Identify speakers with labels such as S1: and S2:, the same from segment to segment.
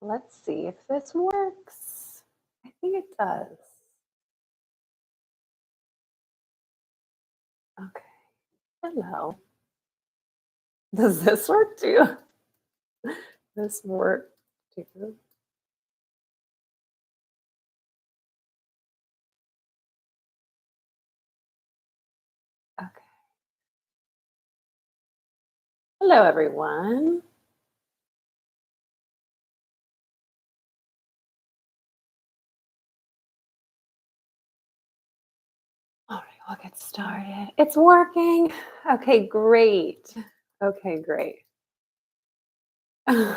S1: Let's see if this works. I think it does. Okay. Hello. Does this work too? This work too? Okay. Hello, everyone. All right, we'll get started. It's working. Okay, great. Okay, great. All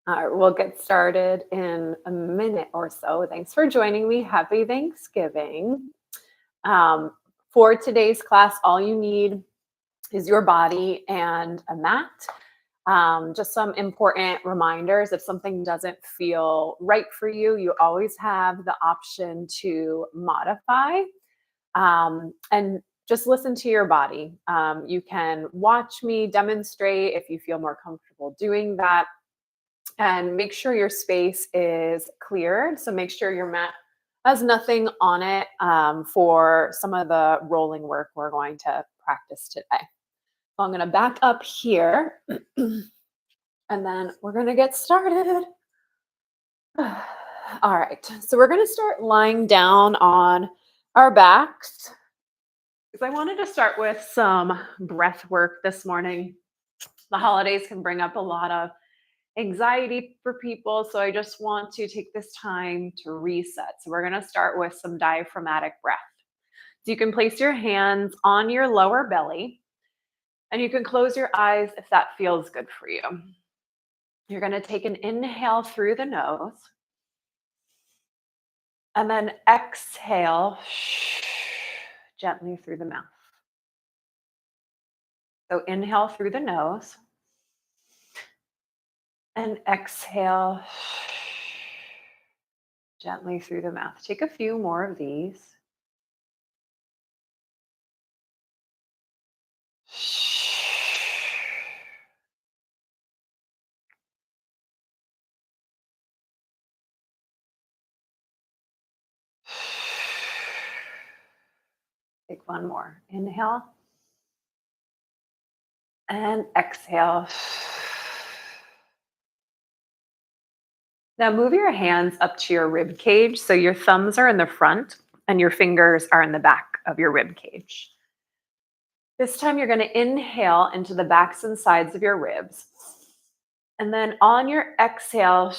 S1: right, we'll get started in a minute or so. Thanks for joining me. Happy Thanksgiving. Um, for today's class, all you need is your body and a mat. Just some important reminders. If something doesn't feel right for you, you always have the option to modify and just listen to your body. You can watch me demonstrate if you feel more comfortable doing that, and make sure your space is cleared. So make sure your mat has nothing on it for some of the rolling work we're going to practice today. So I'm going to back up here and then we're going to get started. All right. So we're going to start lying down on our backs because I wanted to start with some breath work this morning. The holidays can bring up a lot of anxiety for people. So I just want to take this time to reset. So we're going to start with some diaphragmatic breath. So you can place your hands on your lower belly and you can close your eyes if that feels good for you. You're going to take an inhale through the nose and then exhale gently through the mouth. So inhale through the nose and exhale gently through the mouth. Take a few more of these. Take one more. Inhale and exhale. Now move your hands up to your rib cage. So your thumbs are in the front and your fingers are in the back of your rib cage. This time you're going to inhale into the backs and sides of your ribs. And then on your exhale,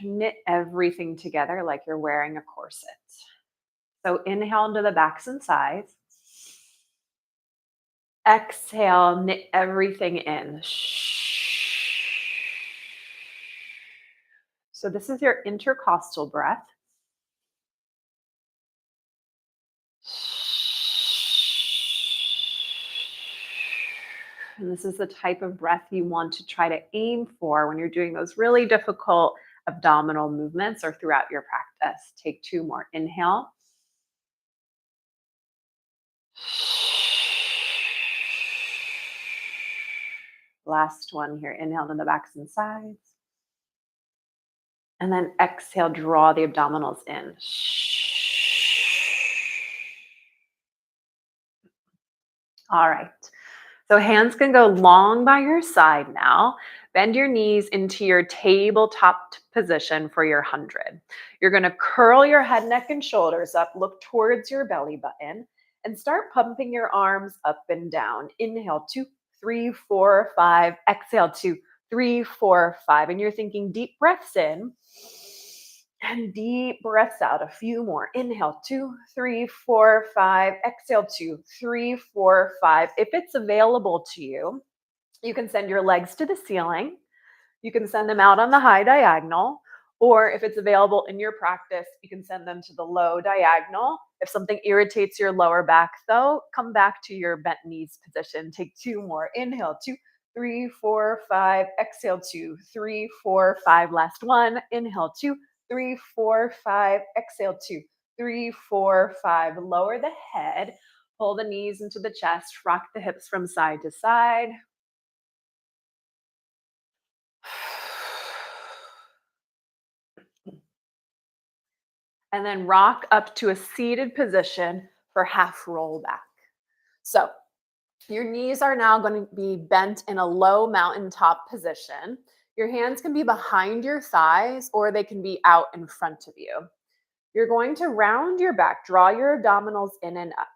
S1: knit everything together like you're wearing a corset. So inhale into the backs and sides. Exhale, knit everything in. So this is your intercostal breath. And this is the type of breath you want to try to aim for when you're doing those really difficult abdominal movements or throughout your practice. Take two more. Inhale. Last one here. Inhale to the backs and sides. And then exhale, draw the abdominals in. All right. So hands can go long by your side now. Bend your knees into your tabletop position for your 100. You're going to curl your head, neck, and shoulders up, look towards your belly button, and start pumping your arms up and down. Inhale, 2, 3, 4, 5. Exhale, 2, 3, 4, 5. And you're thinking deep breaths in and deep breaths out. A few more. Inhale, 2, 3, 4, 5. Exhale, 2, 3, 4, 5. If it's available to you, you can send your legs to the ceiling. You can send them out on the high diagonal. Or if it's available in your practice, you can send them to the low diagonal. If something irritates your lower back, though, come back to your bent knees position. Take two more. Inhale, 2, 3, 4, 5. Exhale, 2, 3, 4, 5. Last one. Inhale, 2, 3, 4, 5. Exhale, 2, 3, 4, 5. Lower the head. Pull the knees into the chest. Rock the hips from side to side. and then rock up to a seated position for half roll back. So your knees are now going to be bent in a low mountaintop position. Your hands can be behind your thighs or they can be out in front of you. You're going to round your back, draw your abdominals in and up.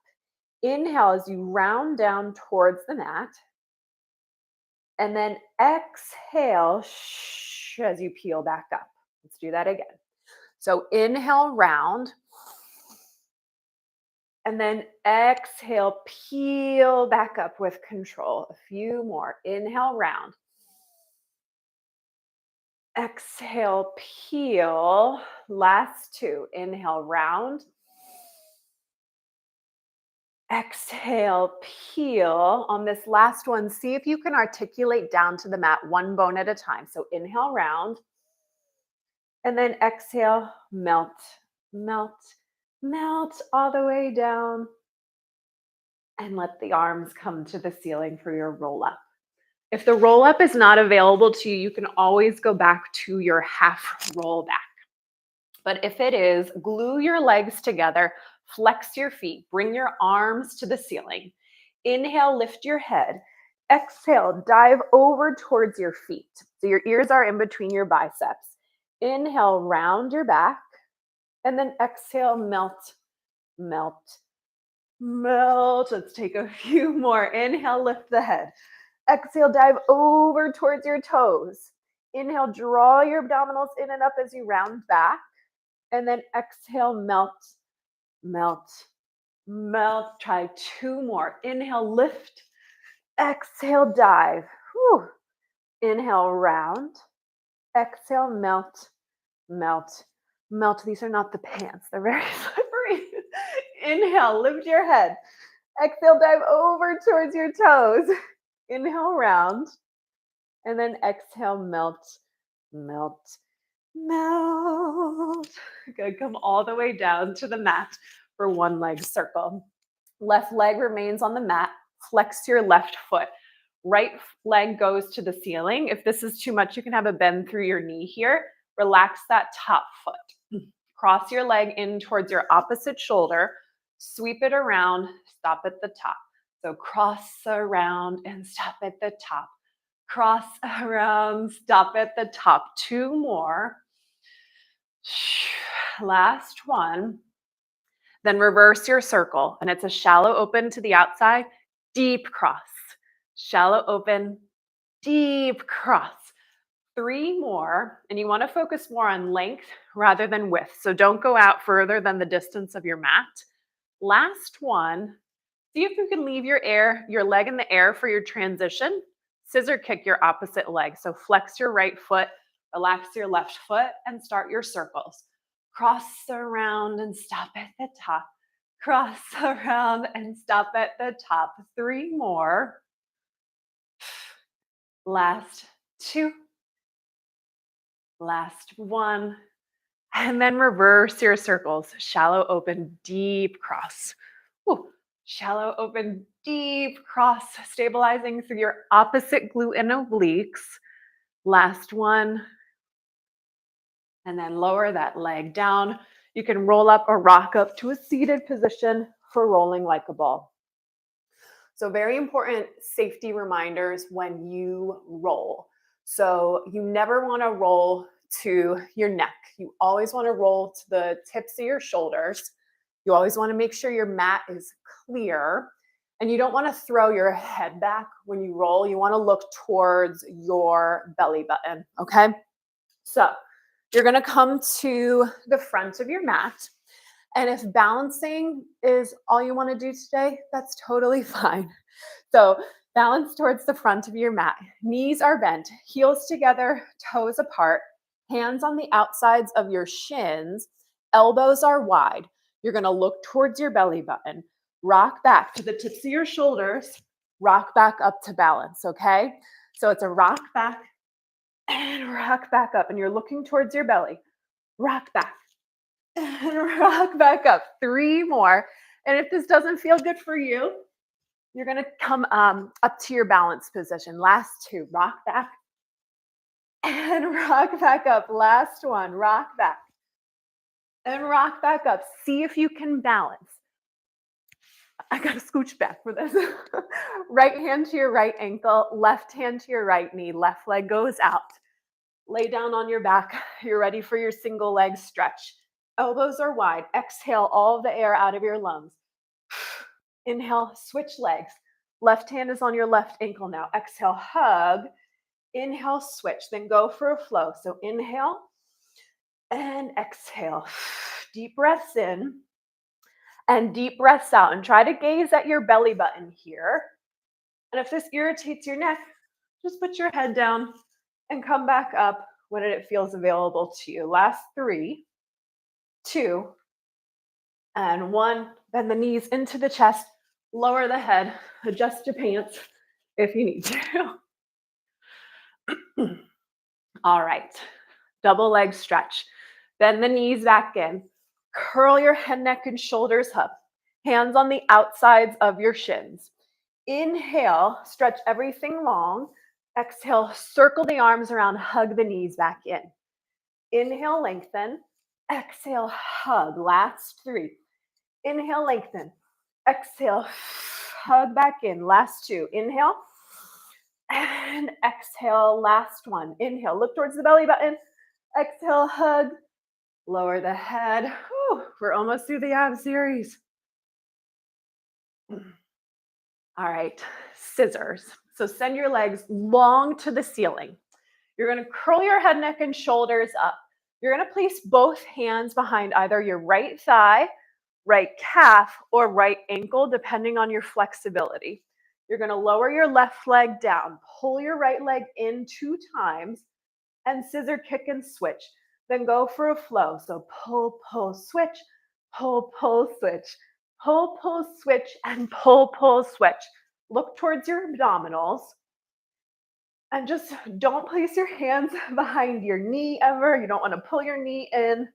S1: Inhale as you round down towards the mat. And then exhale as you peel back up. Let's do that again. So inhale, round. And then exhale, peel back up with control. A few more. Inhale, round. Exhale, peel. Last two. Inhale, round. Exhale, peel. On this last one, see if you can articulate down to the mat, one bone at a time. So inhale, round. And then exhale, melt, melt, melt all the way down. And let the arms come to the ceiling for your roll up. If the roll up is not available to you, you can always go back to your half roll back. But if it is, glue your legs together, flex your feet, bring your arms to the ceiling. Inhale, lift your head. Exhale, dive over towards your feet. So your ears are in between your biceps. Inhale, round your back. And then exhale, melt, melt, melt. Let's take a few more. Inhale, lift the head. Exhale, dive over towards your toes. Inhale, draw your abdominals in and up as you round back. And then exhale, melt, melt, melt. Try two more. Inhale, lift. Exhale, dive. Whew. Inhale, round. Exhale, melt, melt, melt. These are not the pants. They're very slippery. Inhale, lift your head. Exhale, dive over towards your toes. Inhale, round. And then exhale, melt, melt, melt. Good. Come all the way down to the mat for one leg circle. Left leg remains on the mat. Flex your left foot. Right leg goes to the ceiling. If this is too much, you can have a bend through your knee here. Relax that top foot. Cross your leg in towards your opposite shoulder. Sweep it around. Stop at the top. So cross around and stop at the top. Cross around, stop at the top. Two more. Last one. Then reverse your circle. And it's a shallow open to the outside, deep cross. Shallow open, deep cross. Three more. And you want to focus more on length rather than width. So don't go out further than the distance of your mat. Last one. See if you can leave your leg in the air for your transition. Scissor kick your opposite leg. So flex your right foot, relax your left foot, and start your circles. Cross around and stop at the top. Cross around and stop at the top. Three more. Last two. Last one. And then reverse your circles. Shallow open, deep cross. Woo. Shallow open, deep cross, stabilizing through your opposite glute and obliques. Last one. And then lower that leg down. You can roll up or rock up to a seated position for rolling like a ball. So very important safety reminders when you roll. So you never want to roll to your neck. You always want to roll to the tips of your shoulders. You always want to make sure your mat is clear. And you don't want to throw your head back when you roll. You want to look towards your belly button, okay? So you're going to come to the front of your mat. And if balancing is all you want to do today, that's totally fine. So balance towards the front of your mat. Knees are bent, heels together, toes apart, hands on the outsides of your shins, elbows are wide. You're going to look towards your belly button. Rock back to the tips of your shoulders. Rock back up to balance, okay? So it's a rock back and rock back up. And you're looking towards your belly. Rock back and rock back up. Three more. And if this doesn't feel good for you, you're going to come up to your balance position. Last two. Rock back and rock back up. Last one. Rock back and rock back up. See if you can balance. I gotta scooch back for this. Right hand to your right ankle, left hand to your right knee, left leg goes out. Lay down on your back. You're ready for your single leg stretch. Elbows are wide. Exhale all the air out of your lungs. Inhale, switch legs. Left hand is on your left ankle now. Exhale, hug. Inhale, switch. Then go for a flow. So inhale and exhale. Deep breaths in and deep breaths out. And try to gaze at your belly button here. And if this irritates your neck, just put your head down and come back up when it feels available to you. Last 3, 2, and 1. Bend the knees into the chest, lower the head, adjust your pants if you need to. All right, double leg stretch. Bend the knees back in. Curl your head, neck, and shoulders up. Hands on the outsides of your shins. Inhale, stretch everything long. Exhale, circle the arms around, hug the knees back in. Inhale, lengthen. Exhale, hug. Last 3. Inhale, lengthen. Exhale, hug back in. Last 2. Inhale. And exhale, last 1. Inhale, look towards the belly button. Exhale, hug. Lower the head. Whew, we're almost through the ab series. All right, scissors. So send your legs long to the ceiling. You're going to curl your head, neck, and shoulders up. You're going to place both hands behind either your right thigh, right calf, or right ankle, depending on your flexibility. You're going to lower your left leg down, pull your right leg in 2 times, and scissor kick and switch. Then go for a flow. So pull, pull, switch, pull, pull, switch, pull, pull, switch, and pull, pull, switch. Look towards your abdominals. And just don't place your hands behind your knee ever. You don't want to pull your knee in.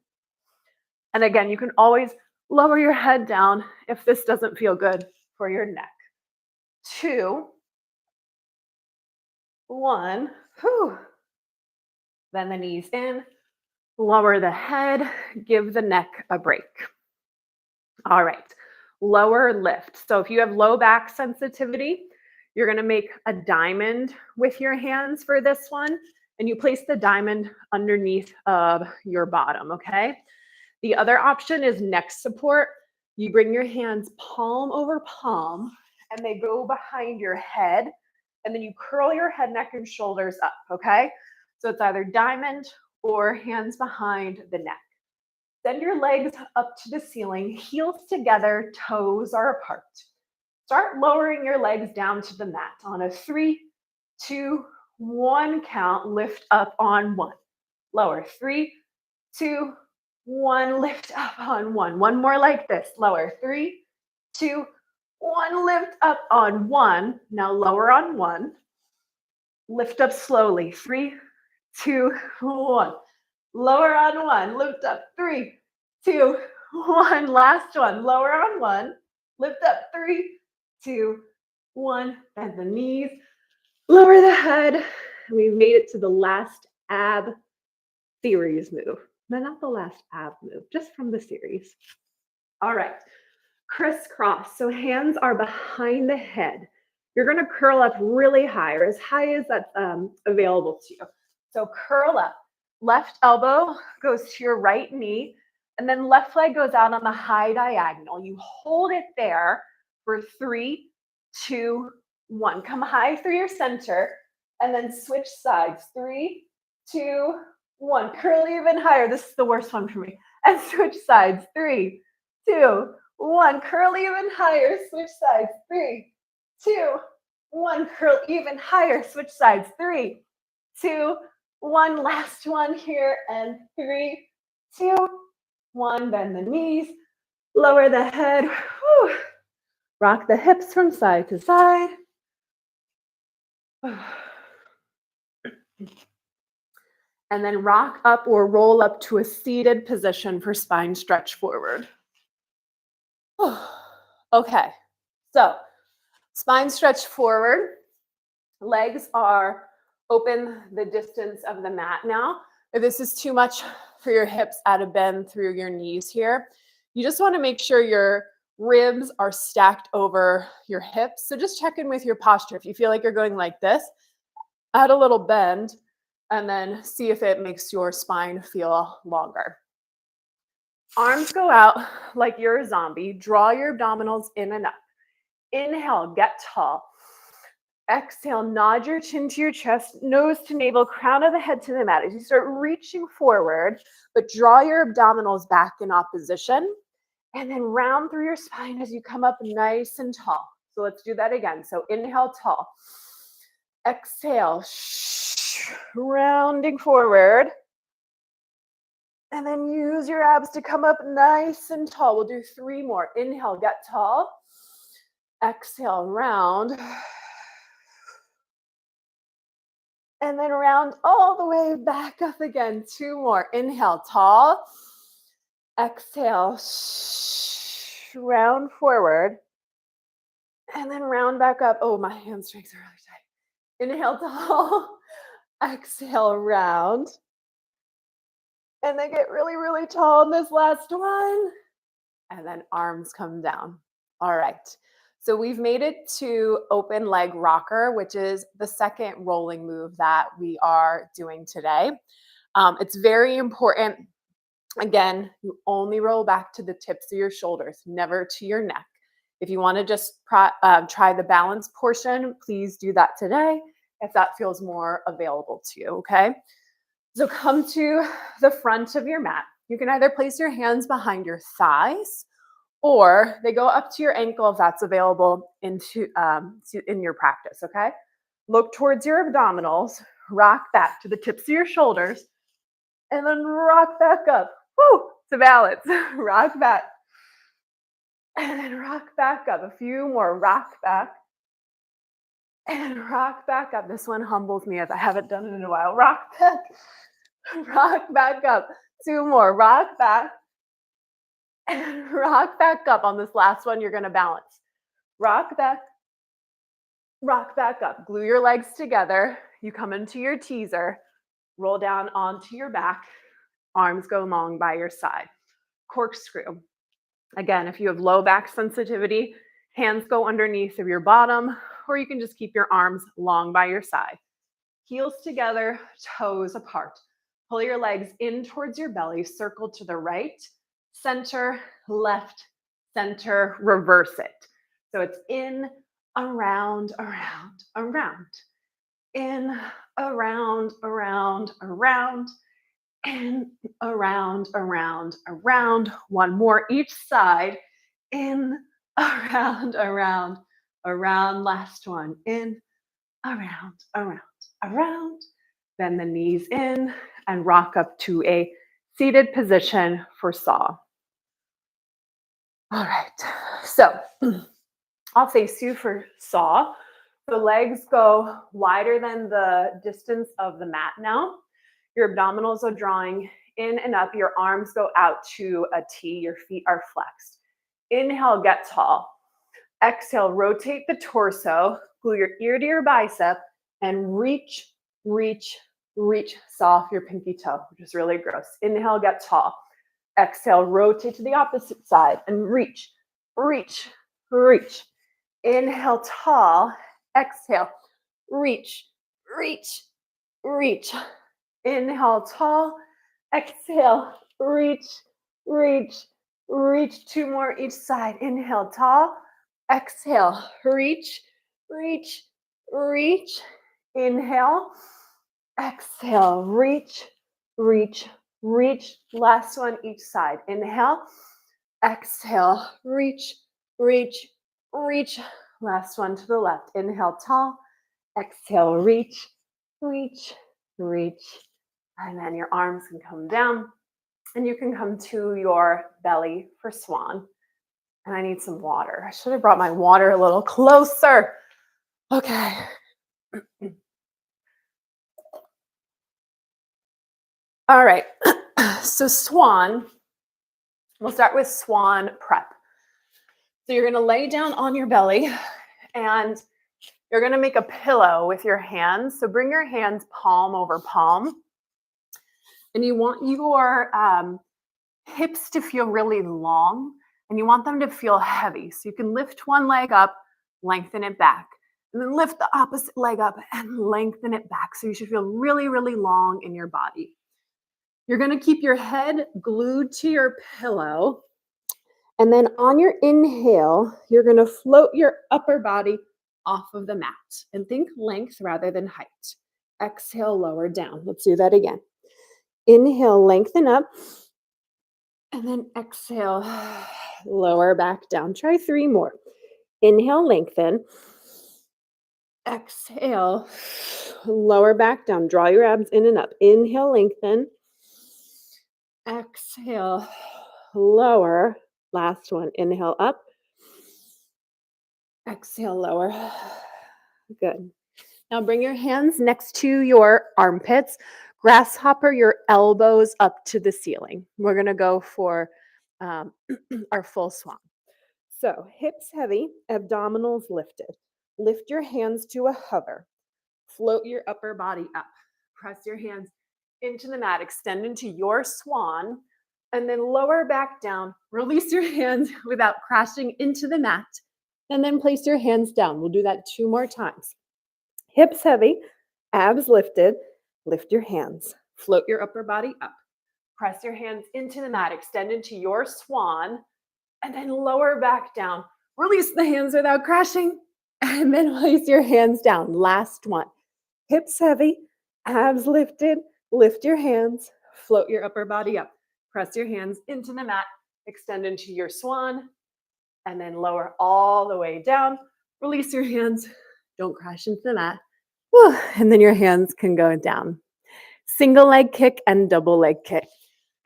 S1: And again, you can always lower your head down if this doesn't feel good for your neck. 2, 1. Whew. Bend the knees in, lower the head, give the neck a break. All right, lower lift. So if you have low back sensitivity, you're going to make a diamond with your hands for this one, and you place the diamond underneath of your bottom, okay? The other option is neck support. You bring your hands palm over palm, and they go behind your head, and then you curl your head, neck, and shoulders up, okay? So it's either diamond or hands behind the neck. Send your legs up to the ceiling, heels together, toes are apart. Start lowering your legs down to the mat. On a 3, 2, 1 count, lift up on 1. Lower, 3, 2, 1, lift up on 1. One more like this. Lower, 3, 2, 1, lift up on 1. Now lower on 1. Lift up slowly. 3, 2, 1. Lower on 1. Lift up. 3, 2, 1. Last one. Lower on 1. Lift up. 3, 2, 1. Bend the knees. Lower the head. We've made it to the last ab series move. No, not the last ab move, just from the series. All right. Crisscross. So hands are behind the head. You're going to curl up really high, or as high as that's available to you. So curl up. Left elbow goes to your right knee, and then left leg goes out on the high diagonal. You hold it there for 3, 2, 1. Come high through your center, and then switch sides. 3, 2, 1. Curl even higher. This is the worst one for me. And switch sides. 3, 2, 1. Curl even higher. Switch sides. 3, 2, 1. Curl even higher. Switch sides. 3, 2, 1. Last one here. And 3, 2, 1. Bend the knees. Lower the head. Whew. Rock the hips from side to side. And then rock up or roll up to a seated position for spine stretch forward. Okay, so spine stretch forward. Legs are open the distance of the mat now. If this is too much for your hips, add a bend through your knees here. You just want to make sure your ribs are stacked over your hips. So just check in with your posture. If you feel like you're going like this, add a little bend and then see if it makes your spine feel longer. Arms go out like you're a zombie. Draw your abdominals in and up. Inhale, get tall. Exhale, nod your chin to your chest, nose to navel, crown of the head to the mat. As you start reaching forward, but draw your abdominals back in opposition, and then round through your spine as you come up nice and tall. So let's do that again. So inhale, tall. Exhale, rounding forward. And then use your abs to come up nice and tall. We'll do 3 more. Inhale, get tall. Exhale, round. And then round all the way back up again. 2 more. Inhale, tall. Exhale, round forward. And then round back up. Oh, my hamstrings are really tight. Inhale, tall. Exhale, round. And then get really, really tall in this last one. And then arms come down. All right. So we've made it to open leg rocker, which is the second rolling move that we are doing today. It's very important. Again, you only roll back to the tips of your shoulders, never to your neck. If you want to just try the balance portion, please do that today if that feels more available to you, okay? So come to the front of your mat. You can either place your hands behind your thighs or they go up to your ankle if that's available in your practice, okay? Look towards your abdominals, rock back to the tips of your shoulders, and then rock back up. Woo, to balance. Rock back. And then rock back up. A few more. Rock back. And rock back up. This one humbles me as I haven't done it in a while. Rock back. Rock back up. 2 more. Rock back. And rock back up. On this last one, you're going to balance. Rock back. Rock back up. Glue your legs together. You come into your teaser. Roll down onto your back. Arms go long by your side. Corkscrew. Again, if you have low back sensitivity, hands go underneath of your bottom, or you can just keep your arms long by your side. Heels together, toes apart. Pull your legs in towards your belly, circle to the right, center, left, center, reverse it. So it's in, around, around, around. In, around, around, around. In, around, around, around. 1 more each side. In, around, around, around. Last one. In, around, around, around. Bend the knees in and rock up to a seated position for saw. All right. So I'll face you for saw. The legs go wider than the distance of the mat now. Your abdominals are drawing in and up. Your arms go out to a T. Your feet are flexed. Inhale, get tall. Exhale, rotate the torso. Glue your ear to your bicep and reach, reach, reach. Saw off your pinky toe, which is really gross. Inhale, get tall. Exhale, rotate to the opposite side and reach, reach, reach. Inhale, tall. Exhale, reach, reach, reach. Inhale, tall. Exhale, reach, reach, reach. 2 more each side. Inhale, tall. Exhale, reach, reach, reach. Inhale. Exhale, reach, reach, reach. Last one each side. Inhale. Exhale, reach, reach, reach. Last one to the left. Inhale, tall. Exhale, reach, reach, reach. And then your arms can come down and you can come to your belly for swan. And I need some water. I should have brought my water a little closer. Okay. All right. So swan, we'll start with swan prep. So you're going to lay down on your belly and you're going to make a pillow with your hands. So bring your hands palm over palm. And you want your hips to feel really long, and you want them to feel heavy. So you can lift one leg up, lengthen it back, and then lift the opposite leg up and lengthen it back. So you should feel really, really long in your body. You're going to keep your head glued to your pillow. And then on your inhale, you're going to float your upper body off of the mat and think length rather than height. Exhale, lower down. Let's do that again. Inhale, lengthen up. And then exhale, lower back down. Try 3 more. Inhale, lengthen. Exhale, lower back down. Draw your abs in and up. Inhale, lengthen. Exhale, lower. Last one. Inhale, up. Exhale, lower. Good. Now bring your hands next to your armpits. Grasshopper your elbows up to the ceiling. We're going to go for our full swan. So hips heavy, abdominals lifted. Lift your hands to a hover. Float your upper body up. Press your hands into the mat. Extend into your swan. And then lower back down. Release your hands without crashing into the mat. And then place your hands down. We'll do that 2 more times. Hips heavy, abs lifted. Lift your hands. Float your upper body up. Press your hands into the mat. Extend into your swan. And then lower back down. Release the hands without crashing. And then place your hands down. Last one. Hips heavy, abs lifted. Lift your hands. Float your upper body up. Press your hands into the mat. Extend into your swan. And then lower all the way down. Release your hands. Don't crash into the mat. And then your hands can go down. Single leg kick and double leg kick.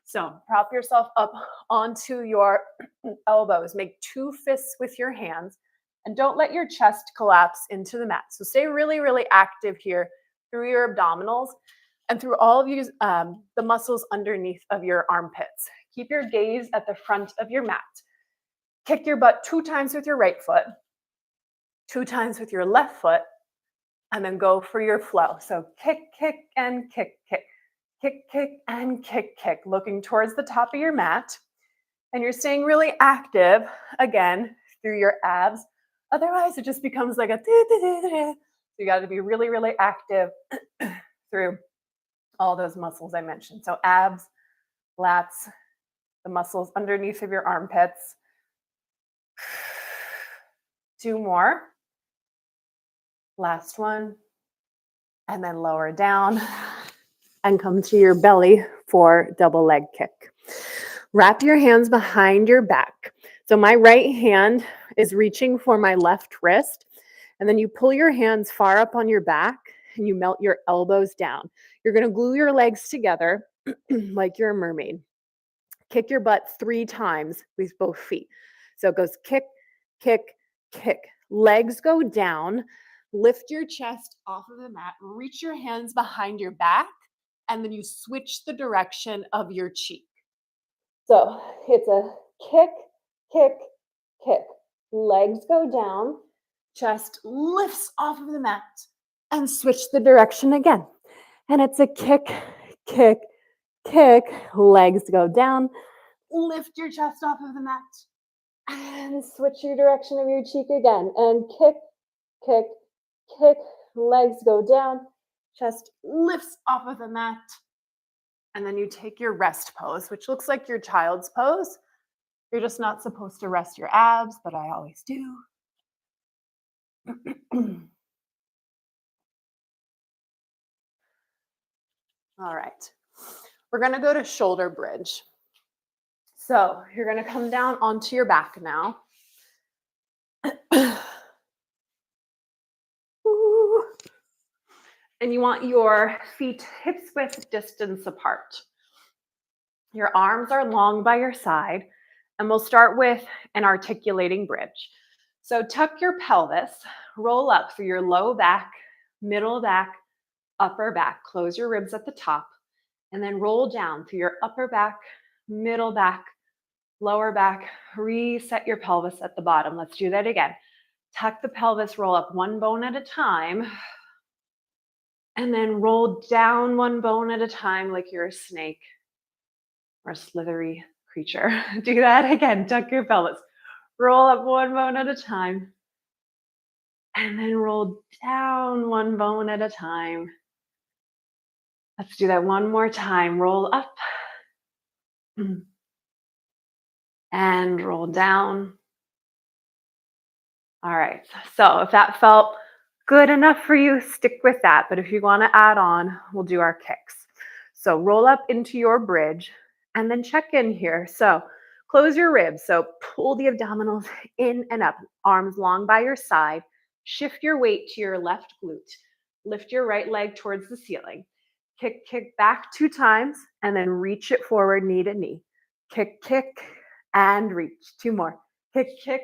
S1: So prop yourself up onto your elbows. Make 2 fists with your hands. And don't let your chest collapse into the mat. So stay really, really active here through your abdominals and through all of these, the muscles underneath of your armpits. Keep your gaze at the front of your mat. Kick your butt 2 times with your right foot, 2 times with your left foot, and then go for your flow. So kick, kick, and kick, kick. Kick, kick, and kick, kick. Looking towards the top of your mat. And you're staying really active, again, through your abs. Otherwise, it just becomes like a so you got to be really, really active through all those muscles I mentioned. So abs, lats, the muscles underneath of your armpits. 2 more. Last one. And then lower down and come to your belly for double leg kick. Wrap your hands behind your back. So my right hand is reaching for my left wrist. And then you pull your hands far up on your back and you melt your elbows down. You're going to glue your legs together like you're a mermaid. Kick your butt 3 times with both feet. So it goes kick, kick, kick. Legs go down. Lift your chest off of the mat. Reach your hands behind your back. And then you switch the direction of your cheek. So it's a kick, kick, kick. Legs go down. Chest lifts off of the mat. And switch the direction again. And it's a kick, kick, kick. Legs go down. Lift your chest off of the mat. And switch your direction of your cheek again. And kick, kick, kick. Legs go down. Chest lifts off of the mat. And then you take your rest pose, which looks like your child's pose. You're just not supposed to rest your abs, but I always do. All right. We're going to go to shoulder bridge. So you're going to come down onto your back now. And you want your feet hips width distance apart. Your arms are long by your side. And we'll start with an articulating bridge. So tuck your pelvis, roll up through your low back, middle back, upper back. Close your ribs at the top. And then roll down through your upper back, middle back, lower back. Reset your pelvis at the bottom. Let's do that again. Tuck the pelvis, roll up 1 bone at a time. And then roll down one bone at a time like you're a snake or a slithery creature. Do that again. Tuck your pelvis. Roll up one bone at a time. And then roll down one bone at a time. Let's do that one more time. Roll up and roll down. All right. So if that felt good enough for you, stick with that. But if you want to add on, we'll do our kicks. So roll up into your bridge and then check in here. So close your ribs. So pull the abdominals in and up, arms long by your side. Shift your weight to your left glute. Lift your right leg towards the ceiling. Kick back 2 times and then reach it forward knee to knee. Kick, and reach. 2 more. Kick,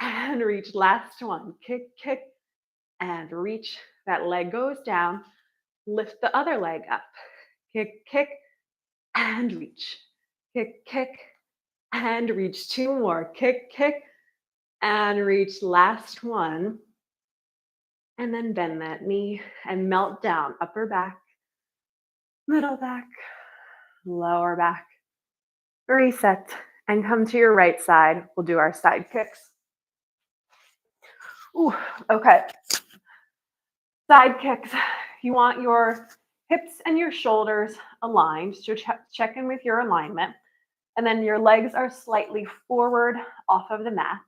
S1: and reach. Last one. Kick, and reach. That leg goes down. Lift the other leg up. Kick, and reach. Kick, and reach. 2 more. Kick, and reach. Last one. And then bend that knee and melt down. Upper back, middle back, lower back. Reset and come to your right side. We'll do our side kicks. Ooh, okay. Side kicks. You want your hips and your shoulders aligned. So check in with your alignment. And then your legs are slightly forward off of the mat.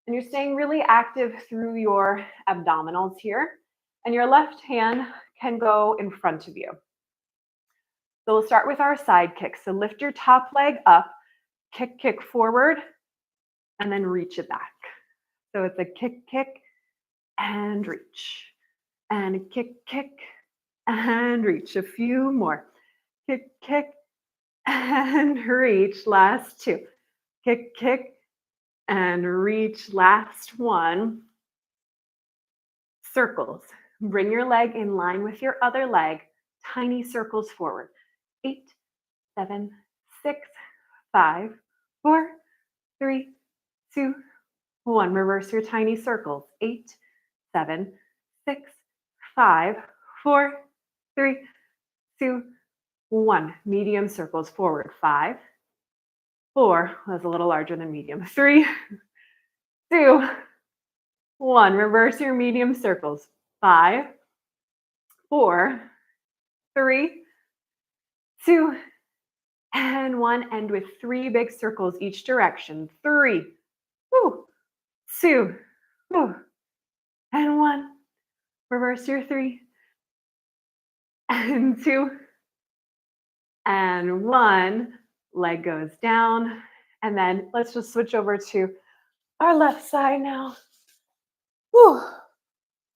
S1: And you're staying really active through your abdominals here. And your left hand can go in front of you. So we'll start with our side kicks. So lift your top leg up, kick forward, and then reach it back. So it's a kick, and reach. And kick, and reach. A few more. Kick, and reach. Last 2. Kick, and reach. Last one. Circles. Bring your leg in line with your other leg. Tiny circles forward. 8, 7, 6, 5, 4, 3, 2, 1. Reverse your tiny circles. 8, 7, 6, 5, 4, 3, 2, 1. Medium circles forward. 5, 4. That's a little larger than medium. 3, 2, 1. Reverse your medium circles. 5, 4, 3, 2, and 1. End with 3 big circles each direction. 3, 2, and 1. Reverse your 3, and 2, and 1. Leg goes down. And then let's just switch over to our left side now.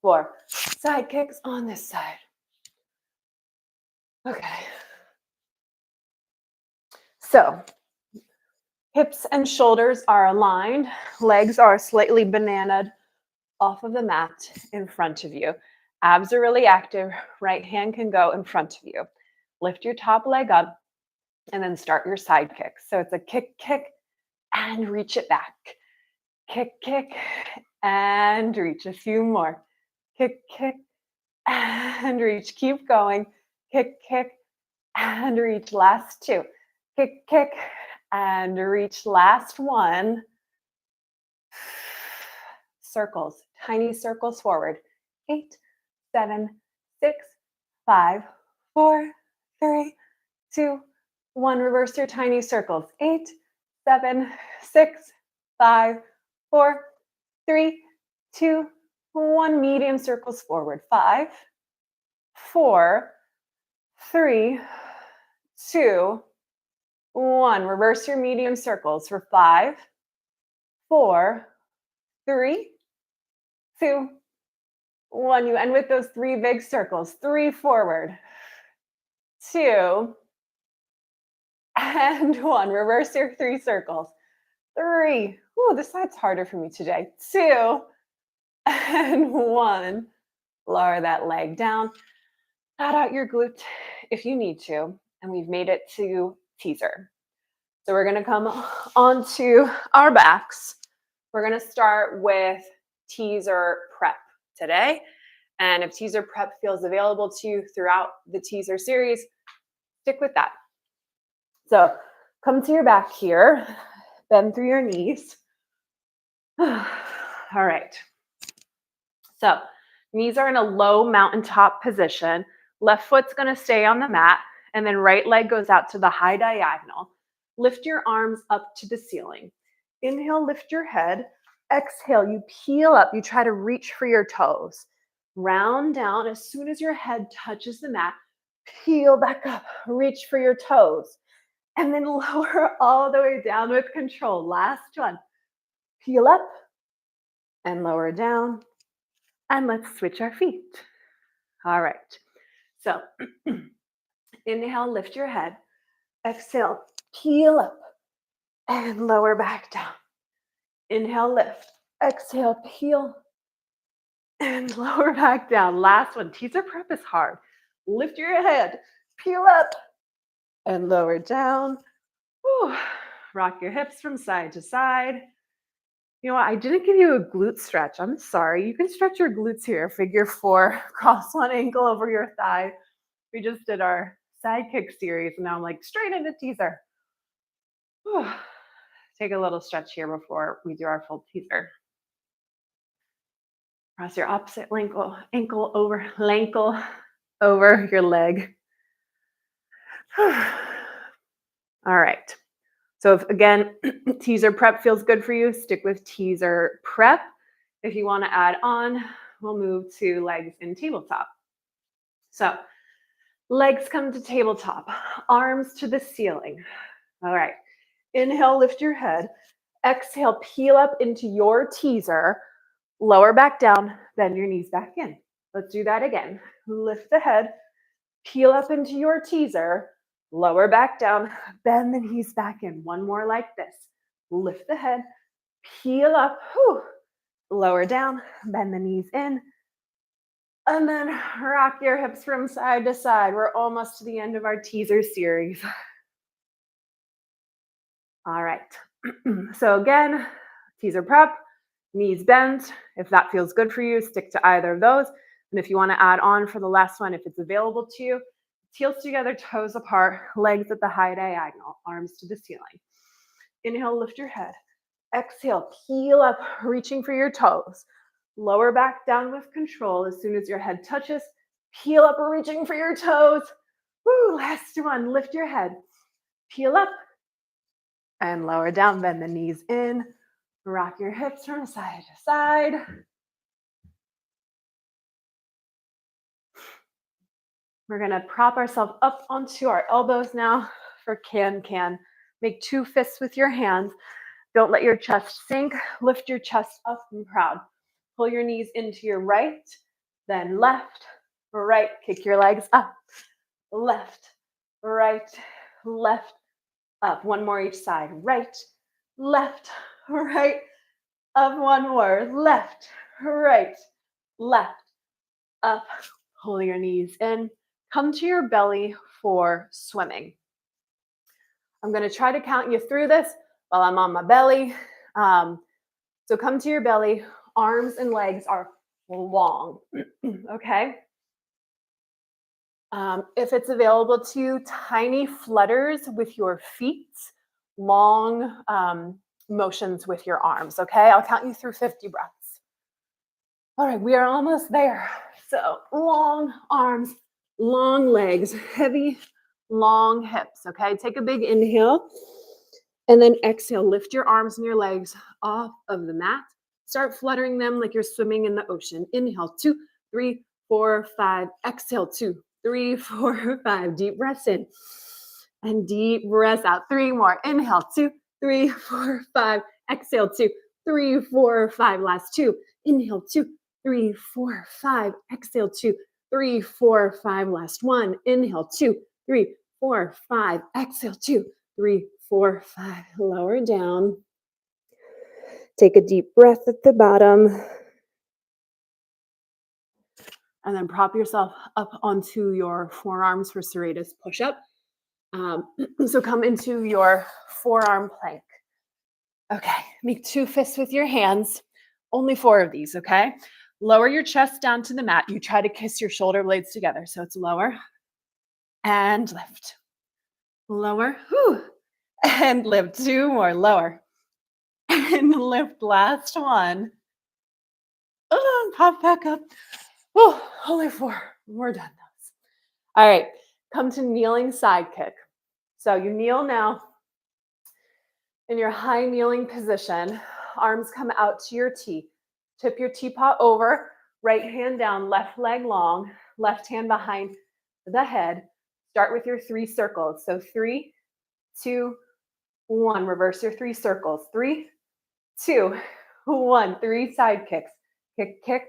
S1: 4 side kicks on this side. Okay. So hips and shoulders are aligned. Legs are slightly bananaed off of the mat in front of you. Abs are really active. Right hand can go in front of you. Lift your top leg up and then start your side kicks. So it's a kick, and reach it back. Kick, and reach. A few more. Kick, and reach. Keep going. Kick, and reach. Last 2. Kick, and reach. Last 1. Circles. Tiny circles forward. 8, 7, 6, 5, 4, 3, 2, 1. Reverse your tiny circles. 8, 7, 6, 5, 4, 3, 2, 1. Medium circles forward. 5, 4, 3, 2, 1. Reverse your medium circles for 5, 4, 3, 2, 1. You end with those 3 big circles. 3 forward. 2, and 1. Reverse your 3 circles. 3. Ooh, this side's harder for me today. 2, and 1. Lower that leg down. Flat out your glute if you need to. And we've made it to teaser. So we're going to come onto our backs. We're going to start with teaser prep today. And if teaser prep feels available to you throughout the teaser series, stick with that. So come to your back here, bend through your knees. All right. So knees are in a low mountaintop position. Left foot's going to stay on the mat, and then right leg goes out to the high diagonal. Lift your arms up to the ceiling. Inhale, lift your head. Exhale, you peel up. You try to reach for your toes. Round down. As soon as your head touches the mat, peel back up. Reach for your toes. And then lower all the way down with control. Last one. Peel up and lower down. And let's switch our feet. All right. So inhale, lift your head. Exhale, peel up and lower back down. Inhale, lift. Exhale, peel and lower back down. Last one. Teaser prep is hard. Lift your head, peel up and lower down. Whew. Rock your hips from side to side. You know what? I didn't give you a glute stretch. I'm sorry. You can stretch your glutes here. Figure 4. Cross one ankle over your thigh. We just did our side kick series, and now I'm like straight into teaser. Whew. Take a little stretch here before we do our full teaser. Cross your opposite ankle over your leg. All right. So if, again, teaser prep feels good for you, stick with teaser prep. If you want to add on, we'll move to legs in tabletop. So legs come to tabletop, arms to the ceiling. All right. Inhale, lift your head. Exhale, peel up into your teaser. Lower back down, bend your knees back in. Let's do that again. Lift the head, peel up into your teaser. Lower back down, bend the knees back in. One more like this. Lift the head, peel up, lower down, bend the knees in. And then rock your hips from side to side. We're almost to the end of our teaser series. All right. So again, teaser prep, knees bent. If that feels good for you, stick to either of those. And if you want to add on for the last one, if it's available to you, heels together, toes apart, legs at the high diagonal, arms to the ceiling. Inhale, lift your head. Exhale, peel up, reaching for your toes. Lower back down with control. As soon as your head touches, peel up, reaching for your toes. Woo, last one, lift your head. Peel up and lower down, bend the knees in. Rock your hips from side to side. We're going to prop ourselves up onto our elbows now for can. Make 2 fists with your hands. Don't let your chest sink. Lift your chest up and proud. Pull your knees into your right, then left, right. Kick your legs up. Left, right, left, up. One more each side. Right, left, right, up. One more. Left, right, left, up. Pull your knees in. Come to your belly for swimming. I'm going to try to count you through this while I'm on my belly. So come to your belly. Arms and legs are long. Okay? If it's available to you, tiny flutters with your feet, long motions with your arms. Okay? I'll count you through 50 breaths. All right, we are almost there. So long arms, long legs, heavy, long hips, okay? Take a big inhale, and then exhale. Lift your arms and your legs off of the mat. Start fluttering them like you're swimming in the ocean. Inhale, 2, 3, 4, 5. Exhale, 2, 3, 4, 5. Deep breaths in and deep breaths out. 3 more. Inhale, 2, 3, 4, 5. Exhale, 2, 3, 4, 5. Last 2. Inhale, 2, 3, 4, 5. Exhale, 2, 3, 4, 5. Last 1. Inhale, 2, 3, 4, 5. Exhale, 2, 3, 4, 5. Lower down. Take a deep breath at the bottom. And then prop yourself up onto your forearms for serratus push-up. So come into your forearm plank. Okay, make 2 fists with your hands. Only 4 of these, okay? Lower your chest down to the mat. You try to kiss your shoulder blades together. So it's lower and lift. Lower, whew, and lift. 2 more, lower and lift. Last one. Pop back up. Oh, only 4. We're done. All right, come to kneeling side kick. So you kneel now in your high kneeling position. Arms come out to your T. Tip your teapot over, right hand down, left leg long, left hand behind the head. Start with your 3 circles. So 3, 2, 1. Reverse your 3 circles. 3, 2, 1. 3 side kicks. Kick, kick,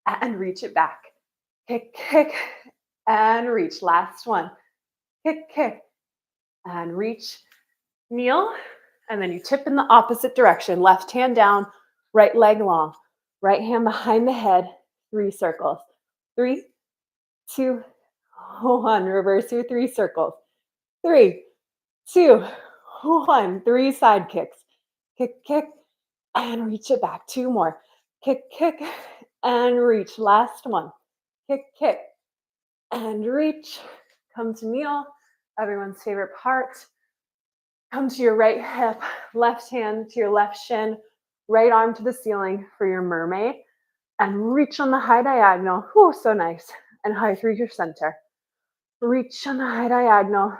S1: and reach it back. Kick, kick, and reach. Last one. Kick, kick, and reach. Kneel, and then you tip in the opposite direction. Left hand down, right leg long. Right hand behind the head. 3 circles. 3, 2, 1. Reverse your 3 circles. 3, 2, 1. 3 side kicks. Kick, kick, and reach it back. 2 more. Kick, kick, and reach. Last one. Kick, kick, and reach. Come to kneel. Everyone's favorite part. Come to your right hip, left hand to your left shin, right arm to the ceiling for your mermaid, and reach on the high diagonal. Whew, so nice. And high through your center. Reach on the high diagonal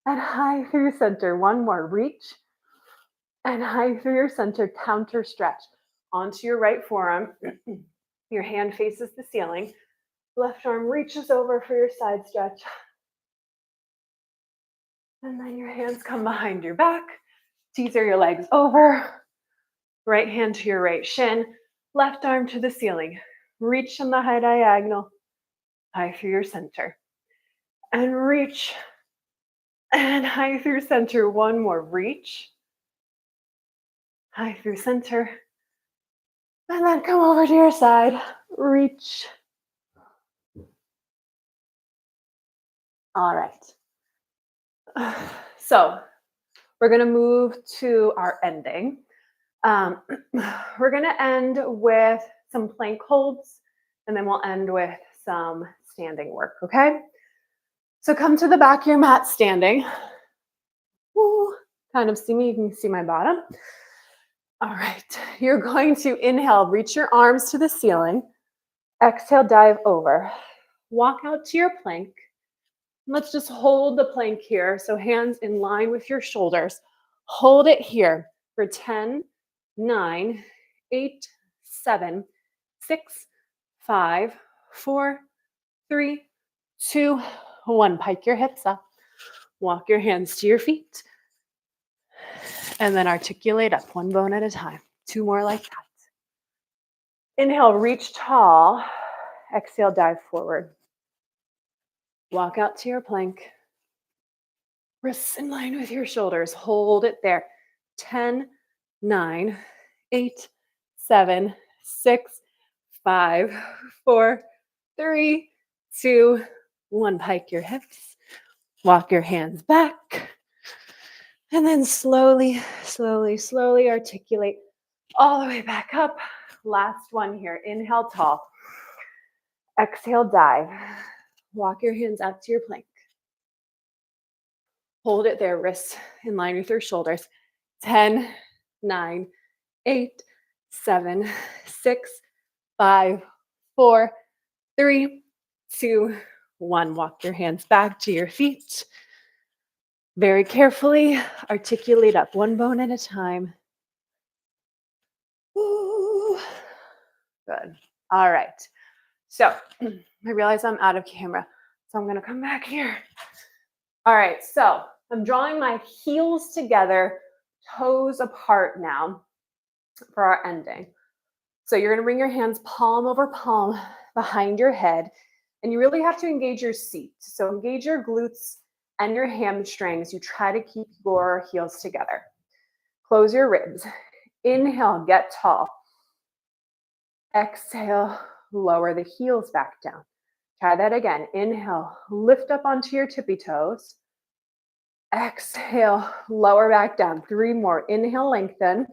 S1: and high through your center. One more. Reach and high through your center. Counter stretch onto your right forearm. Your hand faces the ceiling. Left arm reaches over for your side stretch. And then your hands come behind your back. Teeter your legs over. Right hand to your right shin. Left arm to the ceiling. Reach on the high diagonal. High through your center. And reach. And high through center. One more. Reach. High through center. And then come over to your side. Reach. All right. So we're going to move to our ending. We're going to end with some plank holds, and then we'll end with some standing work, okay? So come to the back of your mat standing. Ooh, kind of see me, you can see my bottom. All right, you're going to inhale, reach your arms to the ceiling. Exhale, dive over. Walk out to your plank. Let's just hold the plank here. So hands in line with your shoulders. Hold it here for 10, 9, 8, 7, 6, 5, 4, 3, 2, 1. Pike your hips up. Walk your hands to your feet. And then articulate up, one bone at a time. 2 more like that. Inhale, reach tall. Exhale, dive forward. Walk out to your plank. Wrists in line with your shoulders. Hold it there. 10, 9, 8, 7, 6, 5, 4, 3, 2, 1. Pike your hips. Walk your hands back. And then slowly, slowly, slowly articulate all the way back up. Last one here. Inhale, tall. Exhale, dive. Walk your hands out to your plank. Hold it there, wrists in line with your shoulders. 10, 9, 8, 7, 6, 5, 4, 3, 2, 1. Walk your hands back to your feet. Very carefully articulate up, one bone at a time. Ooh. Good. All right. So I realize I'm out of camera, so I'm going to come back here. All right. So I'm drawing my heels together, toes apart now for our ending. So you're going to bring your hands palm over palm behind your head, and you really have to engage your seat. So engage your glutes and your hamstrings. You try to keep your heels together. Close your ribs. Inhale, get tall. Exhale, lower the heels back down. Try that again. Inhale, lift up onto your tippy toes. Exhale, lower back down. 3 more. Inhale, lengthen.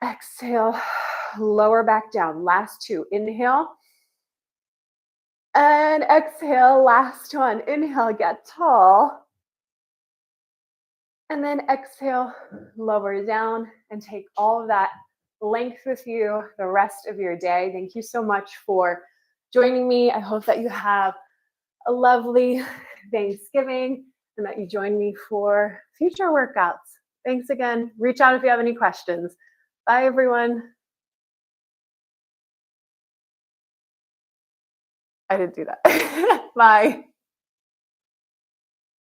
S1: Exhale, Lower back down. Last two. Inhale. And exhale. Last one. Inhale, get tall. And then exhale, lower down, and take all of that length with you the rest of your day. Thank you so much for joining me. I hope that you have a lovely Thanksgiving and that you join me for future workouts. Thanks again. Reach out if you have any questions. Bye, everyone. I didn't do that. Bye.